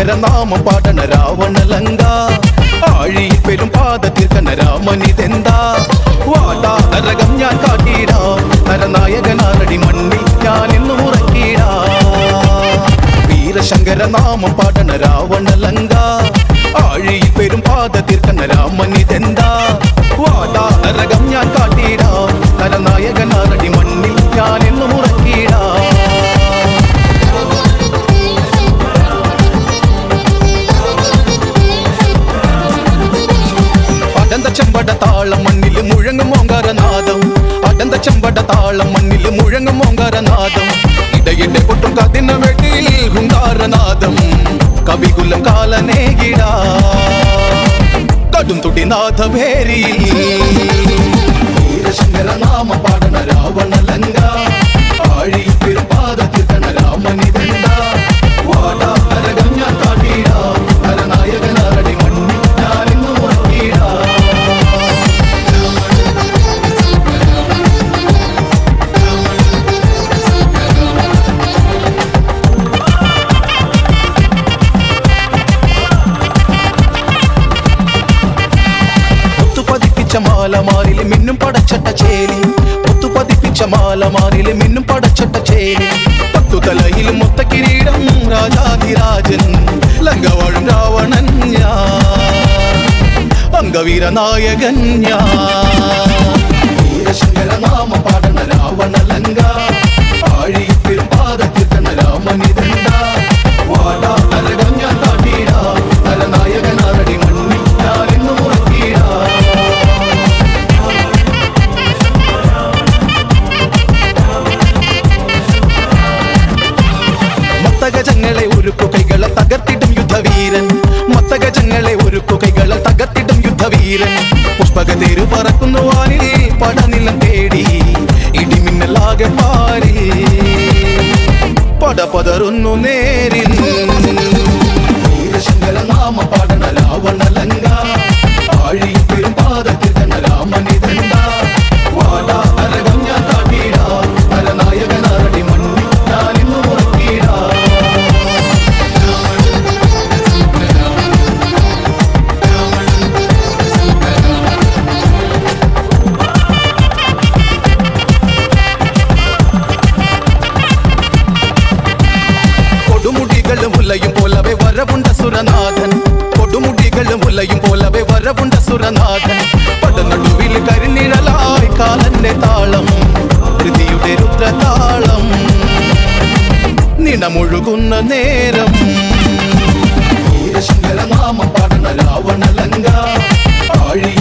വീരശങ്കരനാമം പാടണ രാവണലങ്ക ആഴിയിൽ പെരും പാത തീർക്കണ രാമനിതെന്താ വാടാ നരകം ഞാൻ കാട്ടിടാം നരനായകനാരടി മണ്ണിൽ ഞാൻ എന്നും ഉറക്കിടാം വീരശങ്കരനാമം പാടണ രാവണലങ്ക ആഴിയിൽ പെരും പാത തീർക്കണ രാമനിതെന്താ വാടാ നരകം ഞാൻ കാട്ടിടാം നരനായകനാരടി മണ്ണിൽ ഞാൻ എന്നും ഉറക്കിടാം ചെമ്പട താളം മണ്ണിൽ മുഴങ്ങും ഓങ്കാരനാദം അടന്ത ചെമ്പട താളം മണ്ണിൽ മുഴങ്ങും ഓങ്കാരനാദം ഇടയിടെ പൊട്ടും കതിന വെട്ടിൽ ഹുങ്കാരനാദം കവികുലം കാലനേകിട കടും തുടിനാഥ ഭേരിയിൽ വീരശങ്കരനാമ പാടണ രാവണലങ്ക ആഴി പെരുപാദത്തിൽ കണ രാമനിതെന്ത വാടാ നരകം ഞാൻ കാട്ടിട നരനായകനാരടി മണ്ണി ഞാനിന്നു ഉറക്കിട മാലമാരില് മിന്നും പടച്ചട്ട ചേലി മുത്തു പതിപ്പിച്ച മാലമാരില് മിന്നും പടച്ചട്ട ചേലി പത്തുതലയിൽ മൊത്ത കിരീടം രാജാധിരാജൻ ലങ്കവാഴും രാവണൻ അംഗവീര നായകൻ വീരശങ്കരനാമ പാടണ രാവണലങ്ക ആഴി പെരുപാദത്തിൽ കണ രാമനിതെന്ത വാടാ നരകം ഞാൻ കാട്ടിട നരനായകനാരടി മണ്ണി ഞാനിന്നു ഉറക്കിട മത്തഗജങ്ങളെ ഒരുക്കു കൈകളെ തകർത്തിടും യുദ്ധവീരൻ മത്തഗജങ്ങളെ ഒരുക്കു കൈകളെ തകർത്തിടും യുദ്ധവീരൻ പുഷ്പകതേരു പറക്കുന്നു വാനിൽ പടനിലം തേടി ഇടിമിന്നലാകെ പാരി പടപതറുന്നു നേരിൽ വീരശങ്കരനാമ പാടണ രാവണലങ്ക ആഴി പെരുപാദത്തിൽ കണ രാമനിതെന്ത വാടാ നരകം ഞാൻ കാട്ടിട നരനായകനാരടി മണ്ണി ഞാനിന്നു ഉറക്കിട കൊടുമുടികളും മുല്ലയും പോലവെ വരവുണ്ട സുരനാഥൻ കൊടുമുടികളും മുല്ലയും പോലവെ വരവുണ്ട സുരനാഥൻ പടനടുവിൽ കരിനിഴലായി കാലന്റെ താളം കൃതിയുടെ രുദ്രതാളം നിണമൊഴുകുന്ന നേരം വീരശങ്കരനാമ പാടണ രാവണലങ്ക ആഴി